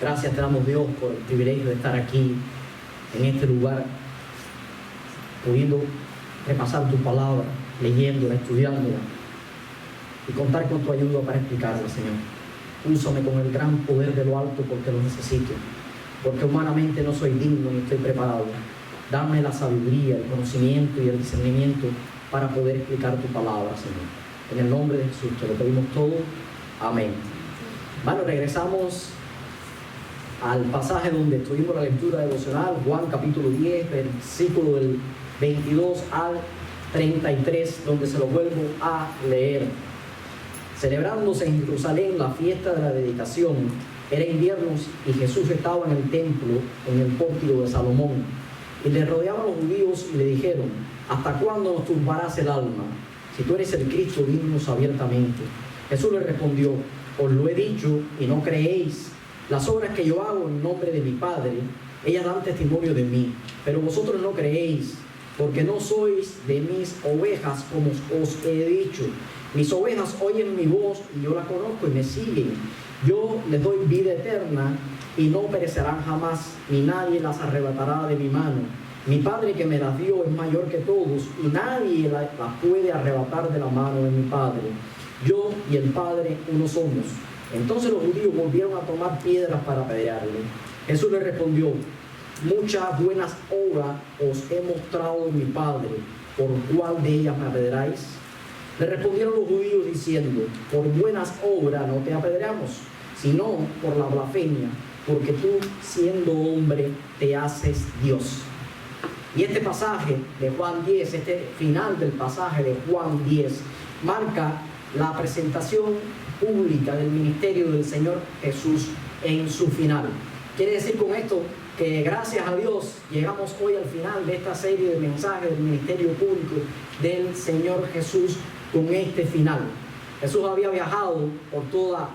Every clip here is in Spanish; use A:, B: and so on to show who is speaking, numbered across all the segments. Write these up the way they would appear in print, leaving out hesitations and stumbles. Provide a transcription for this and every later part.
A: Gracias te damos, Dios, por el privilegio de estar aquí, en este lugar, pudiendo repasar tu palabra, leyéndola, estudiándola, y contar con tu ayuda para explicarla, Señor. Úsame con el gran poder de lo alto, porque lo necesito, porque humanamente no soy digno ni estoy preparado. Dame la sabiduría, el conocimiento y el discernimiento para poder explicar tu palabra, Señor. En el nombre de Jesús te lo pedimos todo. Amén. Bueno, regresamos al pasaje donde tuvimos la lectura devocional, Juan capítulo 10, versículo del 22 al 33, donde se lo vuelvo a leer. Celebrándose en Jerusalén la fiesta de la dedicación, era invierno y Jesús estaba en el templo, en el pórtico de Salomón, y le rodeaban los judíos y le dijeron: ¿hasta cuándo nos turbarás el alma? Si tú eres el Cristo, dinos abiertamente. Jesús le respondió: os lo he dicho y no creéis. Las obras que yo hago en nombre de mi Padre, ellas dan testimonio de mí, pero vosotros no creéis, porque no sois de mis ovejas, como os he dicho. Mis ovejas oyen mi voz y yo la conozco y me siguen. Yo les doy vida eterna y no perecerán jamás, ni nadie las arrebatará de mi mano. Mi Padre que me las dio es mayor que todos y nadie las puede arrebatar de la mano de mi Padre. Yo y el Padre uno somos. Entonces los judíos volvieron a tomar piedras para apedrearle. Jesús le respondió: muchas buenas obras os he mostrado de mi Padre, ¿por cuál de ellas me apedreáis? Le respondieron los judíos diciendo: por buenas obras no te apedreamos, sino por la blasfemia, porque tú, siendo hombre, te haces Dios. Y este pasaje de Juan 10, este final del pasaje de Juan 10, marca la presentación pública del ministerio del Señor Jesús en su final. Quiere decir con esto que gracias a Dios llegamos hoy al final de esta serie de mensajes del ministerio público del Señor Jesús con este final. Jesús había viajado por toda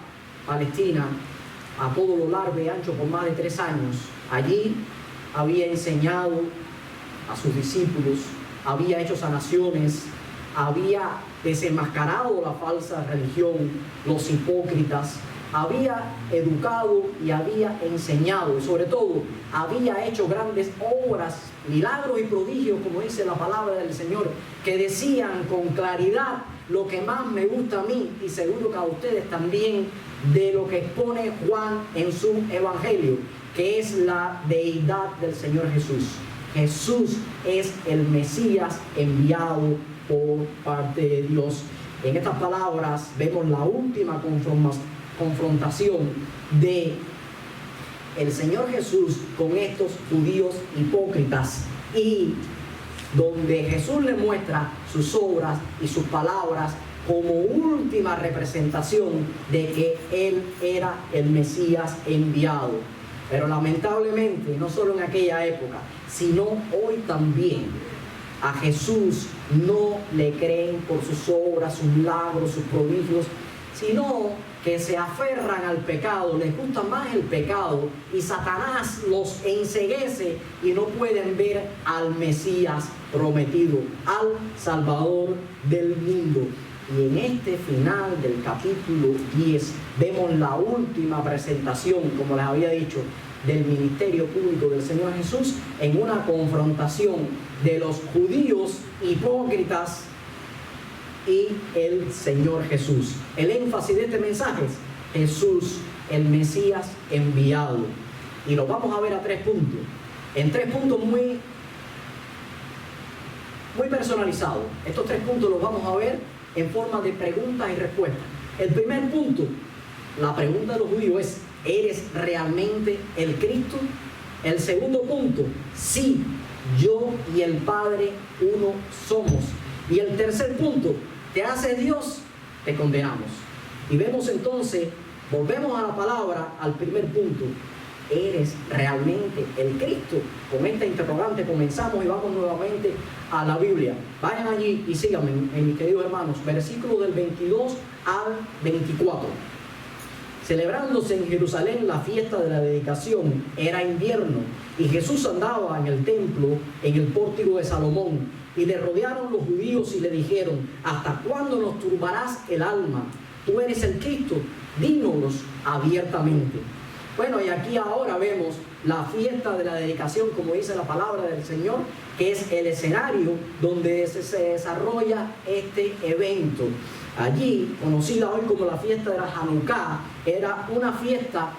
A: Palestina a todo lo largo y ancho por más de 3 años. Allí había enseñado a sus discípulos, había hecho sanaciones, había desenmascarado la falsa religión, los hipócritas, había educado y había enseñado, y sobre todo había hecho grandes obras, milagros y prodigios, como dice la palabra del Señor, que decían con claridad lo que más me gusta a mí y seguro que a ustedes también, de lo que expone Juan en su evangelio, que es la deidad del Señor Jesús. Jesús es el Mesías enviado por parte de Dios. En estas palabras vemos la última confrontación de el Señor Jesús con estos judíos hipócritas, y donde Jesús le muestra sus obras y sus palabras como última representación de que Él era el Mesías enviado. Pero lamentablemente, no solo en aquella época, sino hoy también, a Jesús no le creen por sus obras, sus milagros, sus prodigios, sino que se aferran al pecado, les gusta más el pecado, y Satanás los enceguece y no pueden ver al Mesías prometido, al Salvador del mundo. Y en este final del capítulo 10 vemos la última presentación, como les había dicho, del ministerio público del Señor Jesús, en una confrontación de los judíos hipócritas y el Señor Jesús. El énfasis de este mensaje es Jesús, el Mesías enviado. Y lo vamos a ver a 3 puntos. En 3 puntos muy personalizados. Estos 3 puntos los vamos a ver en forma de preguntas y respuestas. El primer punto, la pregunta de los judíos es: ¿eres realmente el Cristo? El segundo punto: sí, yo y el Padre uno somos. Y el tercer punto: ¿te haces Dios? Te condenamos. Y vemos entonces, volvemos a la palabra, al primer punto: ¿eres realmente el Cristo? Con esta interrogante comenzamos y vamos nuevamente a la Biblia. Vayan allí y síganme, mis queridos hermanos. Versículos del 22 al 24. Celebrándose en Jerusalén la fiesta de la dedicación, era invierno, y Jesús andaba en el templo, en el pórtico de Salomón, y le rodearon los judíos y le dijeron: ¿hasta cuándo nos turbarás el alma? Tú eres el Cristo, dínoslo abiertamente. Bueno, y aquí ahora vemos la fiesta de la dedicación, como dice la palabra del Señor, que es el escenario donde se desarrolla este evento. Allí, conocida hoy como la fiesta de la Hanukkah, era una fiesta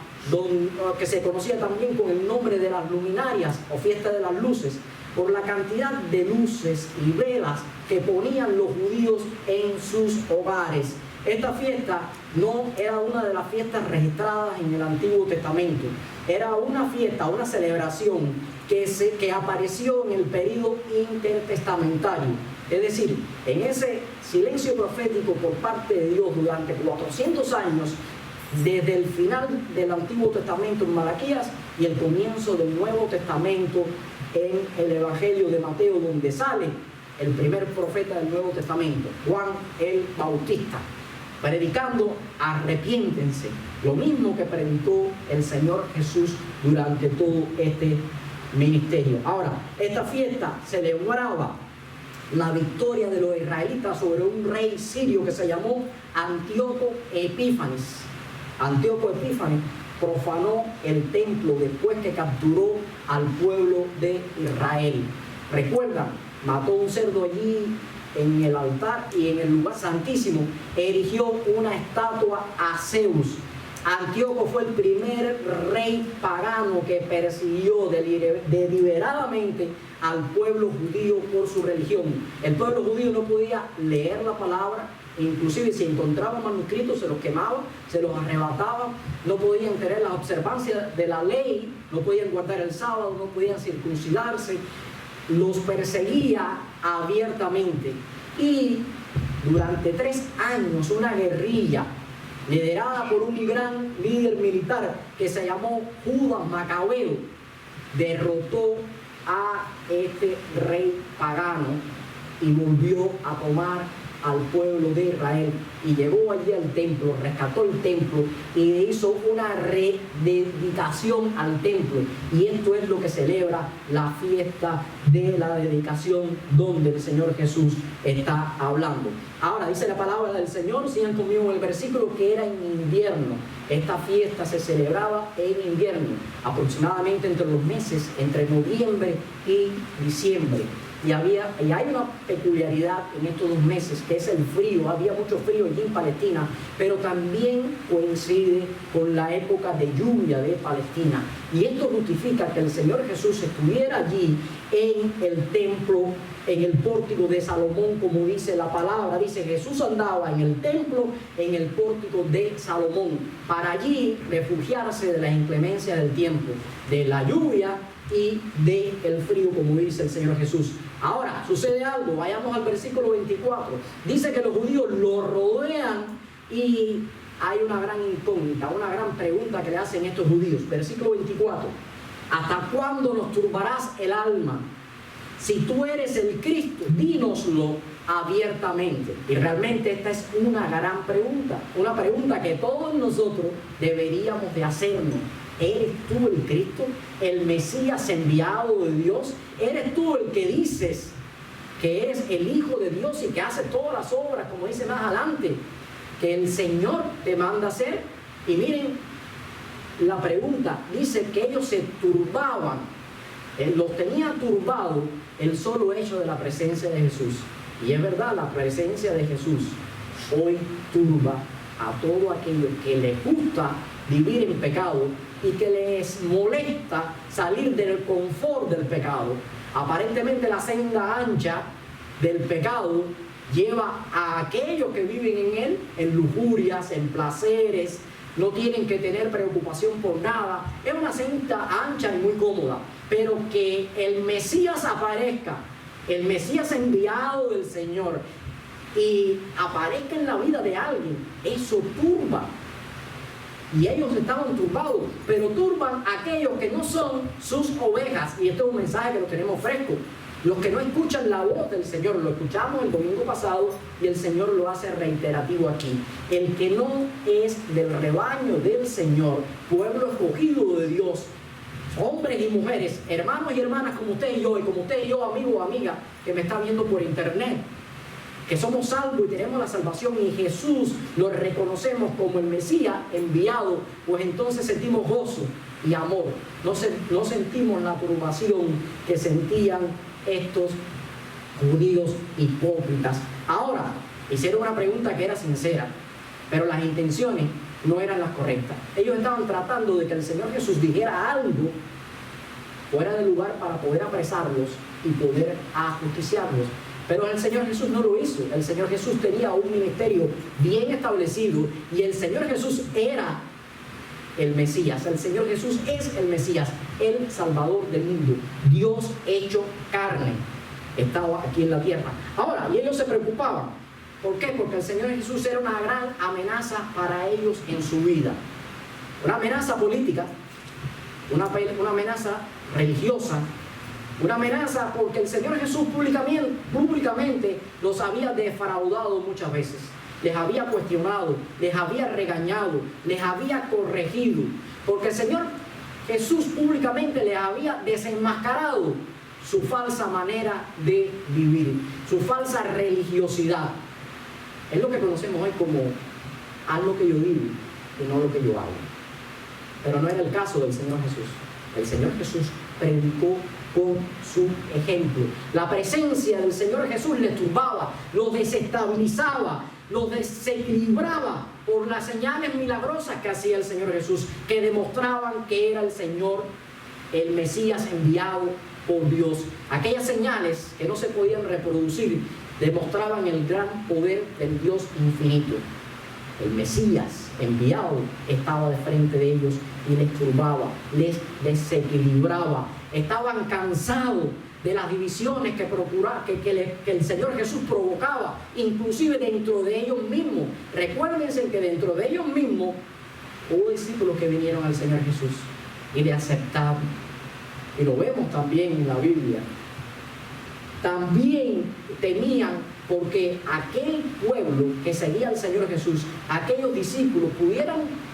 A: que se conocía también con el nombre de las luminarias o fiesta de las luces, por la cantidad de luces y velas que ponían los judíos en sus hogares. Esta fiesta no era una de las fiestas registradas en el Antiguo Testamento, era una fiesta, una celebración que apareció en el período intertestamentario. Es decir, en ese silencio profético por parte de Dios durante 400 años, desde el final del Antiguo Testamento en Malaquías y el comienzo del Nuevo Testamento en el Evangelio de Mateo, donde sale el primer profeta del Nuevo Testamento, Juan el Bautista, predicando: arrepiéntense, lo mismo que predicó el Señor Jesús durante todo este ministerio. Ahora, esta fiesta celebraba la victoria de los israelitas sobre un rey sirio que se llamó Antíoco Epífanes. Antíoco Epífanes profanó el templo después que capturó al pueblo de Israel. Recuerdan, mató un cerdo allí en el altar y en el lugar santísimo erigió una estatua a Zeus. Antíoco fue el primer rey pagano que persiguió deliberadamente al pueblo judío por su religión. El pueblo judío no podía leer la palabra, inclusive si encontraba manuscritos se los quemaba, se los arrebataba, no podían tener las observancias de la ley, no podían guardar el sábado, no podían circuncidarse, los perseguía abiertamente. Y durante 3 años una guerrilla liderada por un gran líder militar que se llamó Judas Macabeo derrotó a este rey pagano y volvió a tomar al pueblo de Israel y llegó allí al templo, rescató el templo y hizo una rededicación al templo. Y esto es lo que celebra la fiesta de la dedicación, donde el Señor Jesús está hablando. Ahora dice la palabra del Señor, sigan conmigo en el versículo, que era en invierno. Esta fiesta se celebraba en invierno, aproximadamente entre los meses entre noviembre y diciembre. Y hay una peculiaridad en estos 2 meses, que es el frío. Había mucho frío allí en Palestina, pero también coincide con la época de lluvia de Palestina. Y esto justifica que el Señor Jesús estuviera allí en el templo, en el pórtico de Salomón, como dice la palabra. Dice: Jesús andaba en el templo, en el pórtico de Salomón, para allí refugiarse de las inclemencias del tiempo, de la lluvia y del frío, como dice el Señor Jesús. Ahora, sucede algo, vayamos al versículo 24. Dice que los judíos lo rodean y hay una gran incógnita, una gran pregunta que le hacen estos judíos. Versículo 24. ¿Hasta cuándo nos turbarás el alma? Si tú eres el Cristo, dínoslo abiertamente. Y realmente esta es una gran pregunta, una pregunta que todos nosotros deberíamos de hacernos. ¿Eres tú el Cristo, el Mesías enviado de Dios? ¿Eres tú el que dices que eres el Hijo de Dios y que hace todas las obras, como dice más adelante, que el Señor te manda hacer? Y miren la pregunta, dice que ellos se turbaban, los tenía turbados el solo hecho de la presencia de Jesús. Y es verdad, la presencia de Jesús hoy turba a todo aquello que les gusta vivir en pecado y que les molesta salir del confort del pecado. Aparentemente la senda ancha del pecado lleva a aquellos que viven en él en lujurias, en placeres, no tienen que tener preocupación por nada. Es una senda ancha y muy cómoda, pero que el Mesías aparezca, el Mesías enviado del Señor, y aparezca en la vida de alguien, eso turba. Y ellos estaban turbados, pero turban a aquellos que no son sus ovejas. Y esto es un mensaje que lo tenemos fresco. Los que no escuchan la voz del Señor, lo escuchamos el domingo pasado y el Señor lo hace reiterativo aquí. El que no es del rebaño del Señor, pueblo escogido de Dios, hombres y mujeres, hermanos y hermanas como usted y yo, amigo o amiga que me está viendo por internet, que somos salvos y tenemos la salvación y Jesús lo reconocemos como el Mesías enviado, pues entonces sentimos gozo y amor. No sentimos la turbación que sentían estos judíos hipócritas. Ahora, hicieron una pregunta que era sincera, pero las intenciones no eran las correctas. Ellos estaban tratando de que el Señor Jesús dijera algo fuera de lugar para poder apresarlos y poder ajusticiarlos. Pero el Señor Jesús no lo hizo. El Señor Jesús tenía un ministerio bien establecido y el Señor Jesús era el Mesías. El Señor Jesús es el Mesías, el Salvador del mundo. Dios hecho carne estaba aquí en la tierra. Ahora, y ellos se preocupaban. ¿Por qué? Porque el Señor Jesús era una gran amenaza para ellos en su vida. Una amenaza política, una amenaza religiosa, una amenaza porque el Señor Jesús públicamente los había defraudado muchas veces. Les había cuestionado, les había regañado, les había corregido. Porque el Señor Jesús públicamente les había desenmascarado su falsa manera de vivir, su falsa religiosidad. Es lo que conocemos hoy como haz lo que yo digo y no lo que yo hago. Pero no era el caso del Señor Jesús. El Señor Jesús predicó con su ejemplo. La presencia del Señor Jesús les turbaba, los desestabilizaba, los desequilibraba por las señales milagrosas que hacía el Señor Jesús, que demostraban que era el Señor, el Mesías enviado por Dios. Aquellas señales que no se podían reproducir demostraban el gran poder del Dios infinito. El Mesías enviado estaba de frente de ellos y les turbaba, les desequilibraba. Estaban cansados de las divisiones que el Señor Jesús provocaba, inclusive dentro de ellos mismos. Recuérdense que dentro de ellos mismos hubo discípulos que vinieron al Señor Jesús y le aceptaron. Y lo vemos también en la Biblia. También temían porque aquel pueblo que seguía al Señor Jesús, aquellos discípulos pudieran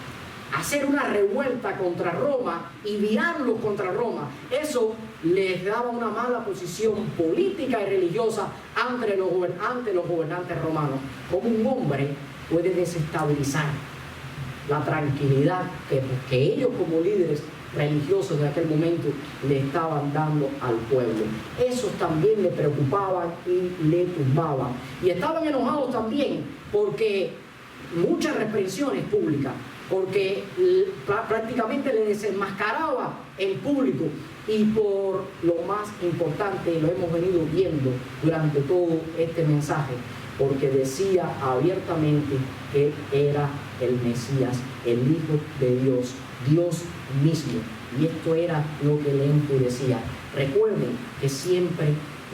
A: hacer una revuelta contra Roma y virarlos contra Roma. Eso les daba una mala posición política y religiosa ante los gobernantes romanos. Como un hombre puede desestabilizar la tranquilidad que ellos como líderes religiosos de aquel momento le estaban dando al pueblo. Esos también le preocupaban y le turbaban. Y estaban enojados también porque muchas represiones públicas, porque prácticamente le desenmascaraba en público. Y por lo más importante, lo hemos venido viendo durante todo este mensaje, porque decía abiertamente que él era el Mesías, el Hijo de Dios, Dios mismo. Y esto era lo que le enfurecía. Recuerden que siempre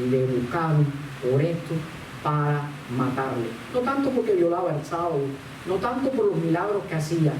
A: le buscaron por esto para matarle. No tanto porque violaba el sábado, no tanto por los milagros que hacía,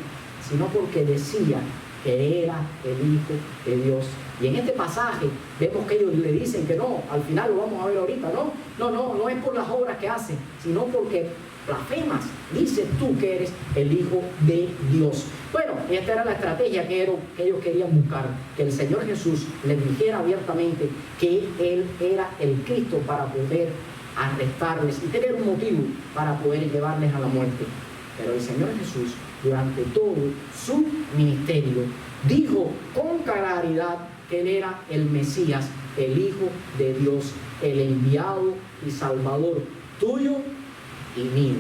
A: sino porque decía que era el Hijo de Dios. Y en este pasaje vemos que ellos le dicen que no, al final lo vamos a ver ahorita, no es por las obras que hace, sino porque blasfemas, dices tú que eres el Hijo de Dios. Bueno, esta era la estrategia que ellos querían buscar, que el Señor Jesús les dijera abiertamente que Él era el Cristo para poder arrestarles y tener un motivo para poder llevarles a la muerte. Pero el Señor Jesús, durante todo su ministerio, dijo con claridad que Él era el Mesías, el Hijo de Dios, el enviado y Salvador tuyo y mío.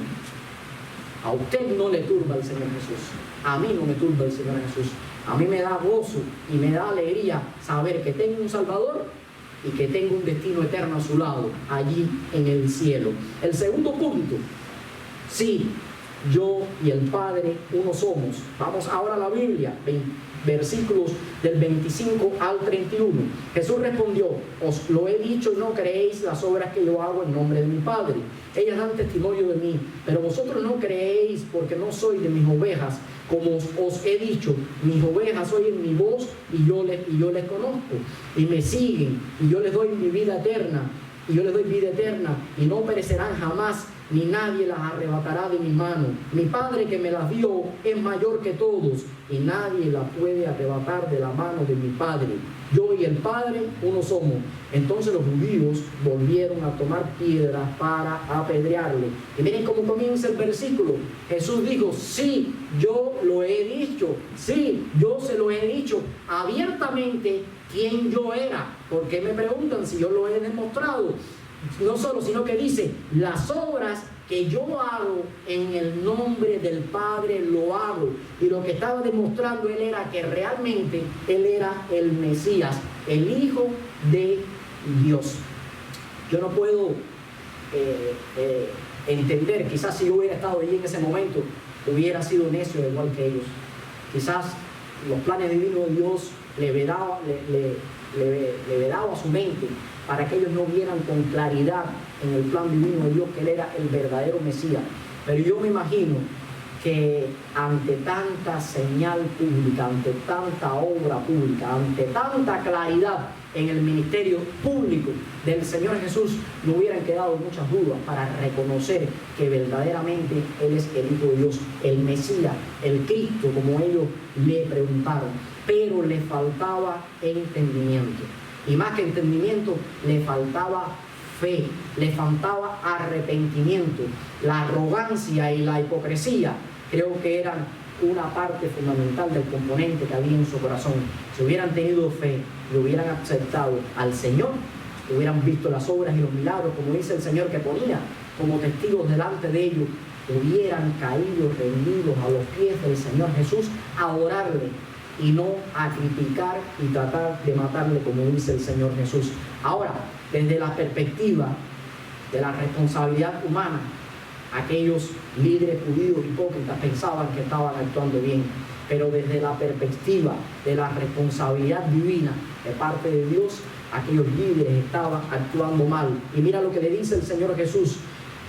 A: A usted no le turba el Señor Jesús, a mí no me turba el Señor Jesús. A mí me da gozo y me da alegría saber que tengo un Salvador y que tengo un destino eterno a su lado, allí en el cielo. El segundo punto, sí, yo y el Padre uno somos. Vamos ahora a la Biblia, versículos del 25 al 31. Jesús respondió: os lo he dicho y no creéis las obras que yo hago en nombre de mi Padre. Ellas dan testimonio de mí, pero vosotros no creéis porque no sois de mis ovejas. Como os he dicho, mis ovejas oyen mi voz y yo les conozco y me siguen, y yo les doy mi vida eterna. Y yo les doy vida eterna y no perecerán jamás, ni nadie las arrebatará de mi mano. Mi Padre que me las dio es mayor que todos, y nadie las puede arrebatar de la mano de mi Padre. Yo y el Padre uno somos. Entonces los judíos volvieron a tomar piedras para apedrearle. Y miren cómo comienza el versículo. Jesús dijo: sí, yo lo he dicho. Sí, yo se lo he dicho abiertamente quién yo era. ¿Por qué me preguntan si yo lo he demostrado? No solo, sino que dice: las obras que yo hago en el nombre del Padre lo hago. Y lo que estaba demostrando él era que realmente él era el Mesías, el Hijo de Dios. Yo no puedo entender, quizás si yo hubiera estado allí en ese momento, hubiera sido necio igual que ellos. Quizás los planes divinos de Dios le vedaba a su mente para que ellos no vieran con claridad en el plan divino de Dios que él era el verdadero Mesías. Pero yo me imagino que ante tanta señal pública, ante tanta obra pública, ante tanta claridad en el ministerio público del Señor Jesús, no hubieran quedado muchas dudas para reconocer que verdaderamente Él es el Hijo de Dios, el Mesías, el Cristo, como ellos le preguntaron. Pero le faltaba entendimiento. Y más que entendimiento, le faltaba fe, le faltaba arrepentimiento. La arrogancia y la hipocresía creo que eran una parte fundamental del componente que había en su corazón. Si hubieran tenido fe y hubieran aceptado al Señor, hubieran visto las obras y los milagros, como dice el Señor que ponía como testigos delante de ellos, hubieran caído rendidos a los pies del Señor Jesús a orarle y no a criticar y tratar de matarle, como dice el Señor Jesús. Ahora, desde la perspectiva de la responsabilidad humana, aquellos líderes judíos hipócritas pensaban que estaban actuando bien, pero desde la perspectiva de la responsabilidad divina de parte de Dios, aquellos líderes estaban actuando mal. Y mira lo que le dice el Señor Jesús: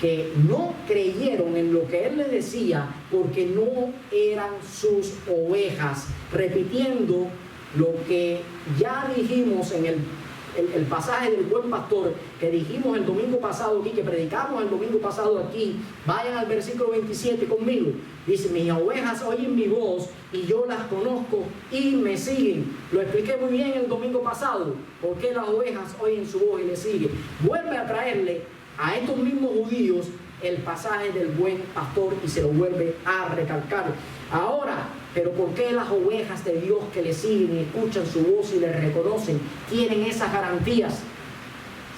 A: que no creyeron en lo que Él les decía porque no eran sus ovejas, repitiendo lo que ya dijimos en el pasaje del buen pastor, que dijimos el domingo pasado aquí, que predicamos el domingo pasado aquí. Vayan al versículo 27 conmigo. Dice: mis ovejas oyen mi voz y yo las conozco y me siguen. Lo expliqué muy bien el domingo pasado, porque las ovejas oyen su voz y le siguen. Vuelve a traerle a estos mismos judíos el pasaje del buen pastor y se lo vuelve a recalcar. Ahora, pero ¿por qué las ovejas de Dios que le siguen y escuchan su voz y le reconocen tienen esas garantías?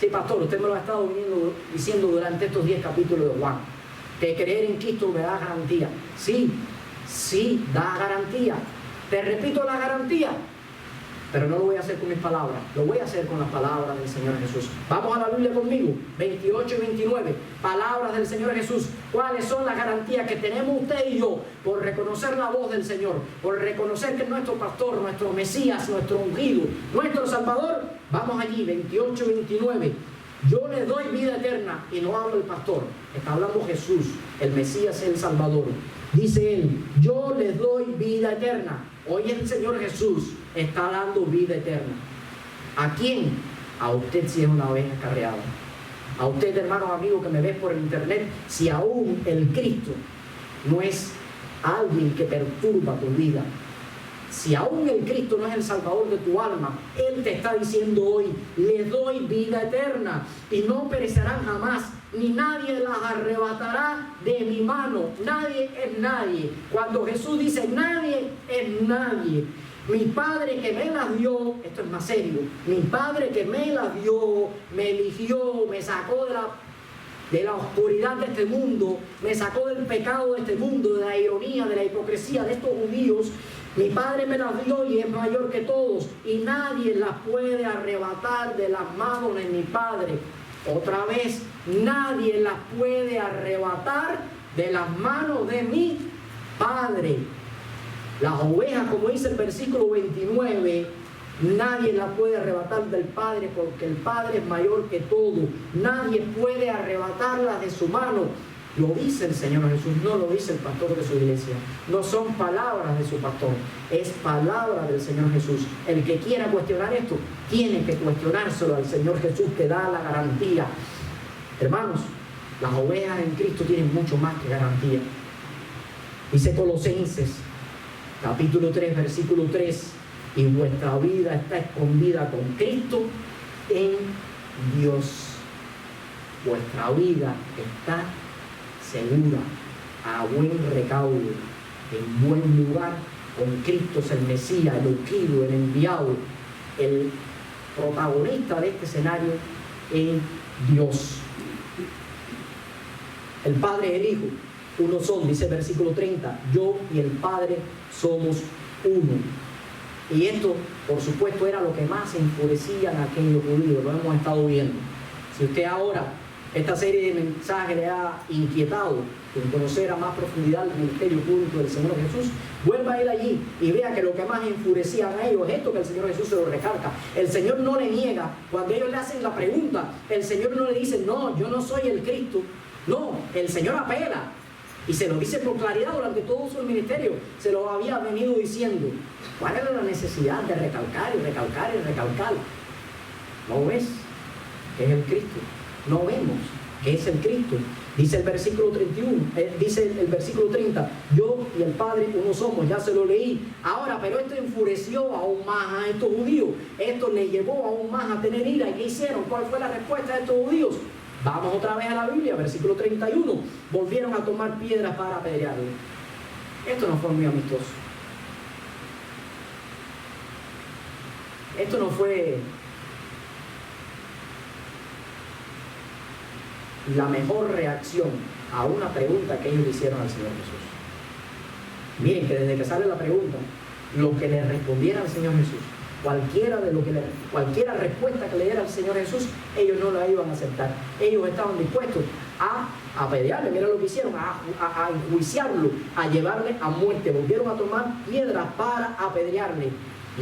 A: Sí, pastor, usted me lo ha estado diciendo durante estos 10 capítulos de Juan, que creer en Cristo me da garantía. Sí, sí, da garantía. Te repito la garantía, pero no lo voy a hacer con mis palabras, lo voy a hacer con las palabras del Señor Jesús. Vamos a la Biblia conmigo, 28 y 29, palabras del Señor Jesús. ¿Cuáles son las garantías que tenemos usted y yo por reconocer la voz del Señor, por reconocer que es nuestro pastor, nuestro Mesías, nuestro ungido, nuestro Salvador? Vamos allí, 28 y 29. Yo les doy vida eterna, y no habla el pastor, está hablando Jesús, el Mesías, el Salvador. Dice él: yo les doy vida eterna. Hoy el Señor Jesús está dando vida eterna. ¿A quién? A usted, si es una oveja carreada. A usted, hermano amigo que me ves por el internet, si aún el Cristo no es alguien que perturba tu vida, si aún el Cristo no es el Salvador de tu alma, Él te está diciendo hoy: les doy vida eterna y no perecerán jamás, ni nadie las arrebatará de mi mano. Nadie es nadie. Cuando Jesús dice nadie es nadie, mi Padre que me las dio, esto es más serio, mi Padre que me las dio, me eligió, me sacó de la oscuridad de este mundo, me sacó del pecado de este mundo, de la ironía, de la hipocresía de estos judíos. Mi Padre me las dio y es mayor que todos, y nadie las puede arrebatar de las manos de mi Padre. Otra vez, nadie las puede arrebatar de las manos de mi Padre. Las ovejas, como dice el versículo 29, nadie las puede arrebatar del Padre, porque el Padre es mayor que todo. Nadie puede arrebatarlas de su mano. Lo dice el Señor Jesús, no lo dice el pastor de su iglesia. No son palabras de su pastor, es palabra del Señor Jesús. El que quiera cuestionar esto, tiene que cuestionárselo al Señor Jesús, que da la garantía. Hermanos, Las ovejas en Cristo tienen mucho más que garantía. Dice Colosenses, capítulo 3, versículo 3, y vuestra vida está escondida con Cristo en Dios. Vuestra vida está segura, a buen recaudo, en buen lugar, con Cristo es el Mesías, el ungido, el enviado, el protagonista de este escenario en Dios. El Padre y el Hijo, uno son, dice el versículo 30, yo y el Padre somos uno. Y esto, por supuesto, era lo que más enfurecían a aquellos judíos, lo hemos estado viendo. Si usted ahora, esta serie de mensajes le ha inquietado en conocer a más profundidad el ministerio público del Señor Jesús, vuelva a ir allí y vea que lo que más enfurecía a ellos es esto que el Señor Jesús se lo recalca. El Señor no le niega, cuando ellos le hacen la pregunta, el Señor no le dice, no, yo no soy el Cristo. No, el Señor apela y se lo dice con claridad durante todo su ministerio. Se lo había venido diciendo. ¿Cuál era la necesidad de recalcar y recalcar y recalcar? ¿No ves que es el Cristo? No vemos que es el Cristo. Dice el versículo 31, dice el versículo 30, yo y el Padre uno somos, ya se lo leí. Ahora, pero esto enfureció aún más a estos judíos. Esto les llevó aún más a tener ira. ¿Y qué hicieron? ¿Cuál fue la respuesta de estos judíos? Vamos otra vez a la Biblia, versículo 31. Volvieron a tomar piedras para apedrearle. Esto no fue muy amistoso. Esto no fue la mejor reacción a una pregunta que ellos le hicieron al Señor Jesús. Miren que desde que sale la pregunta, lo que le respondiera al Señor Jesús, cualquiera respuesta que le diera al Señor Jesús, ellos no la iban a aceptar. Ellos estaban dispuestos a apedrearle. Mira lo que hicieron, a enjuiciarlo, a llevarle a muerte. Volvieron a tomar piedras para apedrearle.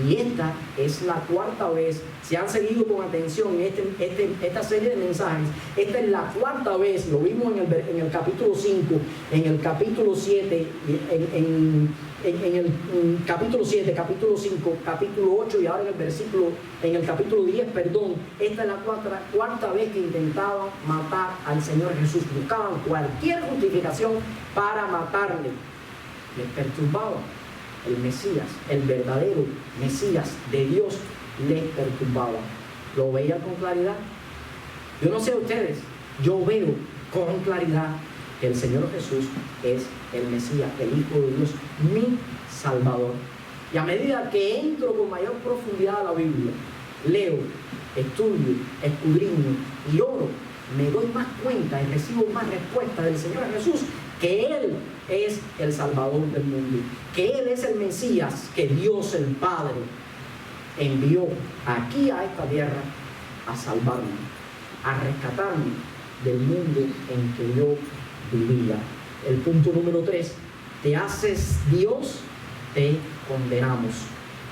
A: Y esta es la cuarta vez, si han seguido con atención esta serie de mensajes, esta es la cuarta vez, lo vimos en el capítulo 5, en el capítulo 7, en el capítulo 7, capítulo 5, capítulo 8 y ahora en el capítulo 10, perdón. Esta es la cuarta vez que intentaban matar al Señor Jesús, buscaban cualquier justificación para matarle. Les perturbaba. El Mesías, el verdadero Mesías de Dios, les perturbaba. ¿Lo veían con claridad? Yo no sé ustedes, yo veo con claridad que el Señor Jesús es el Mesías, el Hijo de Dios, mi Salvador. Y a medida que entro con mayor profundidad a la Biblia, leo, estudio, escudriño y oro, me doy más cuenta y recibo más respuestas del Señor Jesús, que Él es el Salvador del mundo, que Él es el Mesías que Dios el Padre envió aquí a esta tierra a salvarme, a rescatarme del mundo en que yo vivía. El punto número 3, te haces Dios, te condenamos.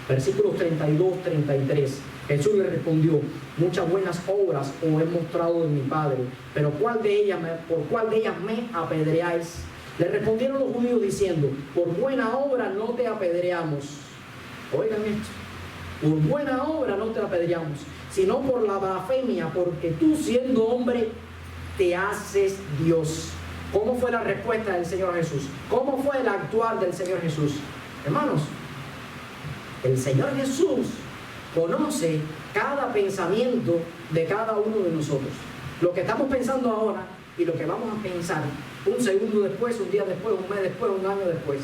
A: Versículos 32, 33. Jesús le respondió, muchas buenas obras os he mostrado de mi Padre, pero por cuál de ellas me apedreáis? Le respondieron los judíos diciendo, por buena obra no te apedreamos. Oigan esto, por buena obra no te apedreamos, sino por la blasfemia, porque tú siendo hombre te haces Dios. ¿Cómo fue la respuesta del Señor Jesús? ¿Cómo fue el actuar del Señor Jesús? Hermanos, el Señor Jesús conoce cada pensamiento de cada uno de nosotros. Lo que estamos pensando ahora y lo que vamos a pensar un segundo después, un día después, un mes después, un año después.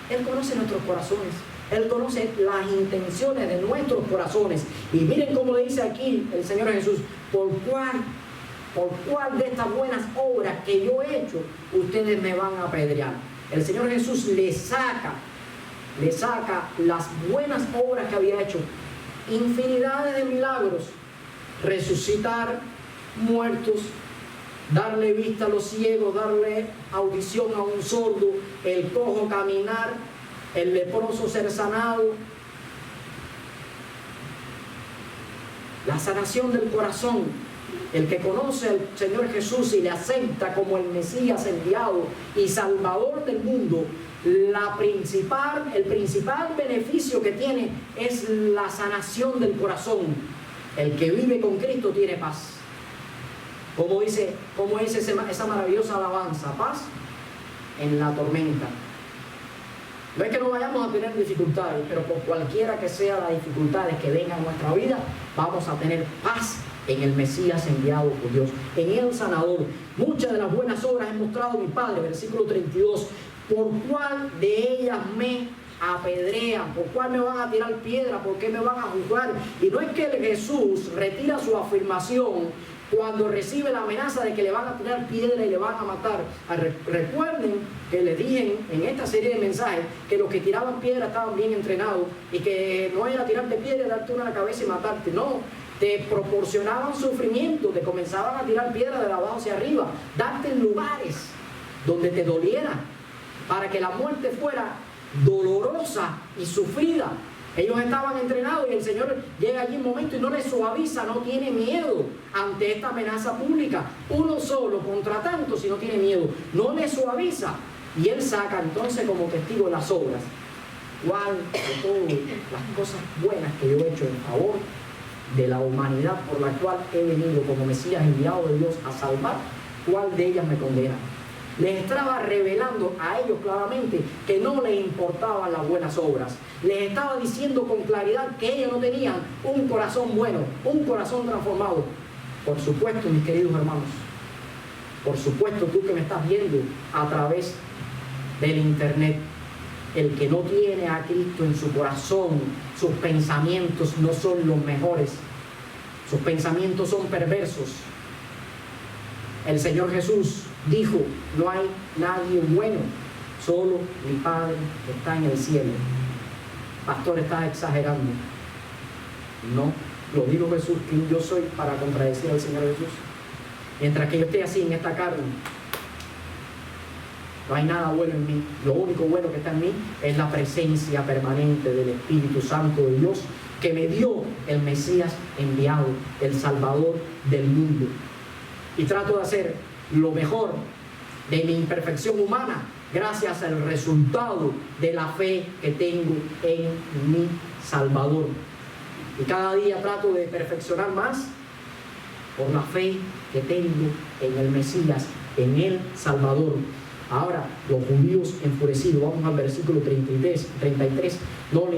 A: Él conoce nuestros corazones. Él conoce las intenciones de nuestros corazones. Y miren cómo le dice aquí el Señor Jesús, por cuál de estas buenas obras que yo he hecho, ustedes me van a apedrear. El Señor Jesús le saca las buenas obras que había hecho. Infinidades de milagros, resucitar muertos, darle vista a los ciegos, darle audición a un sordo, el cojo caminar, el leproso ser sanado, la sanación del corazón. El que conoce al Señor Jesús y le acepta como el Mesías enviado y Salvador del mundo, el principal beneficio que tiene es la sanación del corazón. El que vive con Cristo tiene paz. Como dice esa maravillosa alabanza, paz en la tormenta. No es que no vayamos a tener dificultades, pero por cualquiera que sean las dificultades que vengan en nuestra vida, vamos a tener paz en el Mesías enviado por Dios, en el sanador. Muchas de las buenas obras he mostrado a mi Padre, versículo 32, por cuál de ellas me apedrean, por cuál me van a tirar piedra, por qué me van a juzgar. Y no es que Jesús retira su afirmación cuando recibe la amenaza de que le van a tirar piedra y le van a matar. Recuerden que les dije en esta serie de mensajes que los que tiraban piedra estaban bien entrenados y que no era tirarte piedra, darte una a la cabeza y matarte. No, te proporcionaban sufrimiento, te comenzaban a tirar piedra de abajo hacia arriba, darte en lugares donde te doliera, para que la muerte fuera dolorosa y sufrida. Ellos estaban entrenados y el Señor llega allí un momento y no les suaviza, no tiene miedo ante esta amenaza pública. Uno solo contra tantos y no tiene miedo, no les suaviza. Y Él saca entonces como testigo las obras. ¿Cuál de todas las cosas buenas que yo he hecho en favor de la humanidad por la cual he venido como Mesías enviado de Dios a salvar, cuál de ellas me condena? Les estaba revelando a ellos claramente que no les importaban las buenas obras. Les estaba diciendo con claridad que ellos no tenían un corazón bueno, un corazón transformado. Por supuesto, mis queridos hermanos, por supuesto, tú que me estás viendo a través del internet, el que no tiene a Cristo en su corazón, sus pensamientos no son los mejores. Sus pensamientos son perversos. El Señor Jesús dijo, no hay nadie bueno, solo mi Padre que está en el cielo. Pastor, estás exagerando. No, lo dijo Jesús, que yo soy para contradecir al Señor Jesús. Mientras que yo esté así en esta carne, no hay nada bueno en mí. Lo único bueno que está en mí es la presencia permanente del Espíritu Santo de Dios, que me dio el Mesías enviado, el Salvador del mundo. Y trato de hacer lo mejor de mi imperfección humana gracias al resultado de la fe que tengo en mi Salvador. Y cada día trato de perfeccionar más por la fe que tengo en el Mesías, en el Salvador. Ahora, los judíos enfurecidos, vamos al versículo 33, no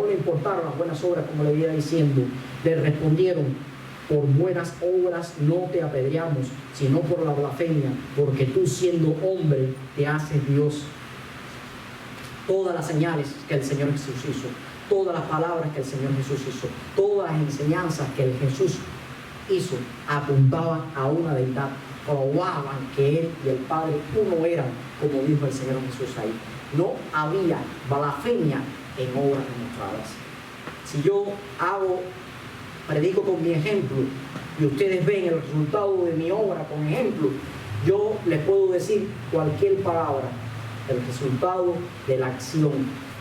A: le importaron las buenas obras, como le iba diciendo. Le respondieron, por buenas obras no te apedreamos, sino por la blasfemia, porque tú siendo hombre te haces Dios. Todas las señales que el Señor Jesús hizo, todas las palabras que el Señor Jesús hizo, todas las enseñanzas que el Jesús hizo, apuntaban a una deidad, probaban que Él y el Padre uno eran, como dijo el Señor Jesús ahí. No había blasfemia en obras demostradas. Si yo predico con mi ejemplo y ustedes ven el resultado de mi obra con ejemplo, yo les puedo decir cualquier palabra. El resultado de la acción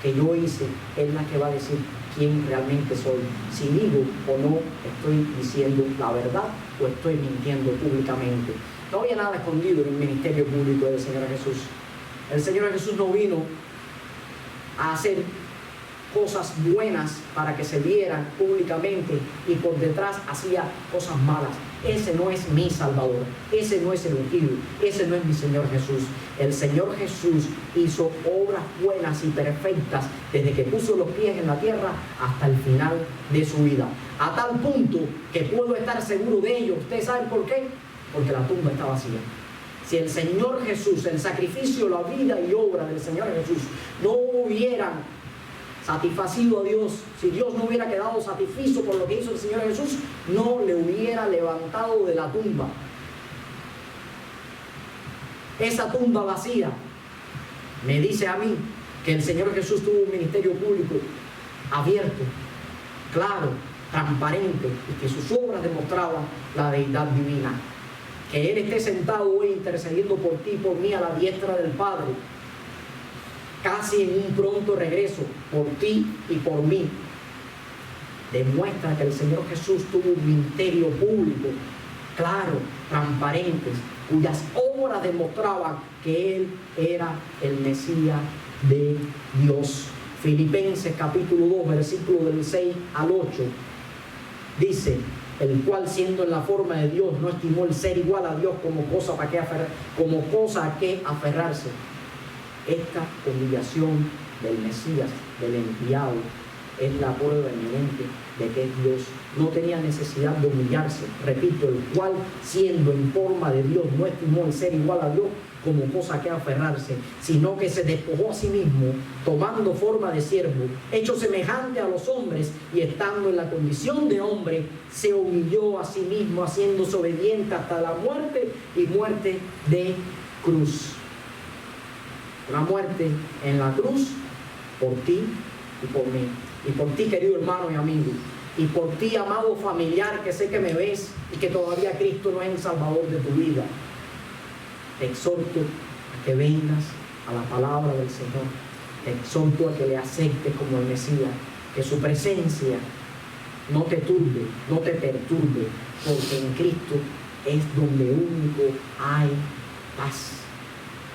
A: que yo hice es la que va a decir quién realmente soy. Si digo o no estoy diciendo la verdad o estoy mintiendo públicamente. No había nada escondido en el ministerio público del Señor Jesús. El Señor Jesús no vino a hacer cosas buenas para que se vieran públicamente y por detrás hacía cosas malas. Ese no es mi Salvador, ese no es el ungido, ese no es mi Señor Jesús. El Señor Jesús hizo obras buenas y perfectas desde que puso los pies en la tierra hasta el final de su vida, a tal punto que puedo estar seguro de ello. ¿Ustedes saben por qué? Porque la tumba está vacía. Si el Señor Jesús, el sacrificio, la vida y obra del Señor Jesús no hubieran satisfacido a Dios, si Dios no hubiera quedado satisfecho por lo que hizo el Señor Jesús, no le hubiera levantado de la tumba. Esa tumba vacía me dice a mí que el Señor Jesús tuvo un ministerio público abierto, claro, transparente, y que sus obras demostraban la deidad divina. Que Él esté sentado hoy intercediendo por ti y por mí a la diestra del Padre, casi en un pronto regreso, por ti y por mí, demuestra que el Señor Jesús tuvo un ministerio público, claro, transparente, cuyas obras demostraban que Él era el Mesías de Dios. Filipenses capítulo 2, versículo del 6 al 8, dice: el cual siendo en la forma de Dios no estimó el ser igual a Dios como cosa a que aferrarse. Esta humillación del Mesías, del enviado, es la prueba eminente de que es Dios. No tenía necesidad de humillarse, repito, el cual siendo en forma de Dios no estimó el ser igual a Dios como cosa que aferrarse, sino que se despojó a sí mismo, tomando forma de siervo, hecho semejante a los hombres, y estando en la condición de hombre, se humilló a sí mismo, haciéndose obediente hasta la muerte, y muerte de cruz. Una muerte en la cruz por ti y por mí, y por ti, querido hermano y amigo, y por ti, amado familiar, que sé que me ves y que todavía Cristo no es el Salvador de tu vida. Te exhorto a que vengas a la palabra del Señor. Te exhorto a que le aceptes como el Mesías, que su presencia no te turbe, no te perturbe, porque en Cristo es donde único hay paz.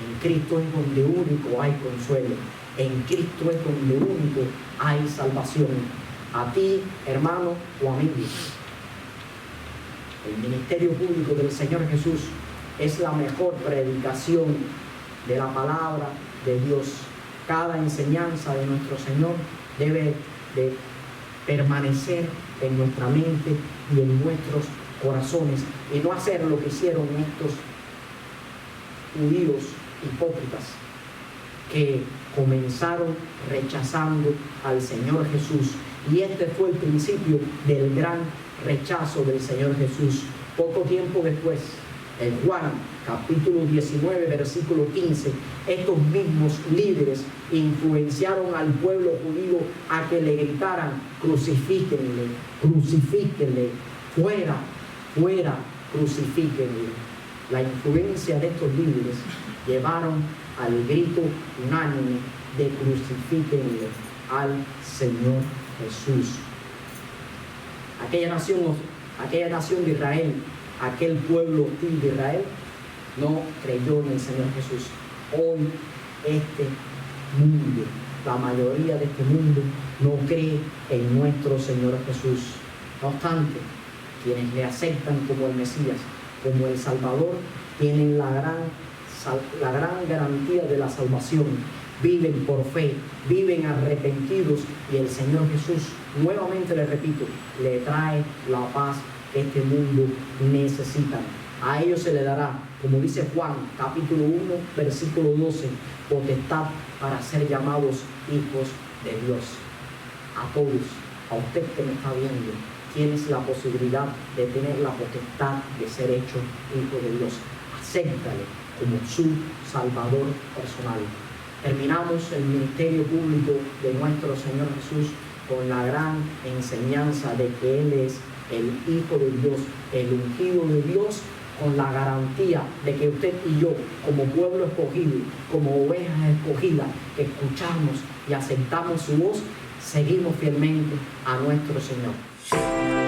A: En Cristo es donde único hay consuelo. En Cristo es donde único hay salvación. A ti, hermano o amigo, el ministerio público del Señor Jesús es la mejor predicación de la palabra de Dios. Cada enseñanza de nuestro Señor debe de permanecer en nuestra mente y en nuestros corazones, y no hacer lo que hicieron estos judíos hipócritas que comenzaron rechazando al Señor Jesús. Y este fue el principio del gran rechazo del Señor Jesús. Poco tiempo después, en Juan capítulo 19, versículo 15, estos mismos líderes influenciaron al pueblo judío a que le gritaran: crucifíquenle, crucifíquenle, fuera, fuera, crucifíquenle. La influencia de estos líderes llevaron al grito unánime de crucifíquenle al Señor Jesús. Aquella nación de Israel, aquel pueblo hostil de Israel, no creyó en el Señor Jesús. Hoy este mundo, la mayoría de este mundo, no cree en nuestro Señor Jesús. No obstante, quienes le aceptan como el Mesías, como el Salvador, tienen la gran garantía de la salvación. Viven por fe, viven arrepentidos, y el Señor Jesús, nuevamente le repito, le trae la paz que este mundo necesita. A ellos se le dará, como dice Juan capítulo 1, versículo 12, potestad para ser llamados hijos de Dios. A todos, a usted que me está viendo, tienes la posibilidad de tener la potestad de ser hecho hijo de Dios. Acéptale como su Salvador personal. Terminamos el ministerio público de nuestro Señor Jesús con la gran enseñanza de que Él es el Hijo de Dios, el ungido de Dios, con la garantía de que usted y yo, como pueblo escogido, como ovejas escogidas, que escuchamos y aceptamos su voz, seguimos fielmente a nuestro Señor.